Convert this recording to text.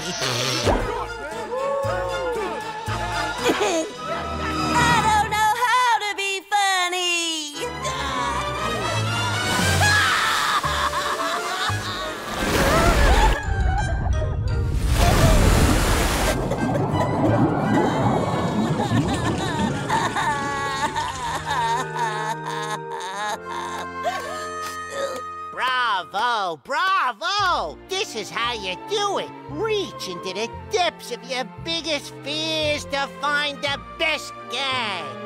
funny. I don't know how to be funny. Bravo, bravo! This is how you do it. Reach into the depths of your biggest fears to find the best gag.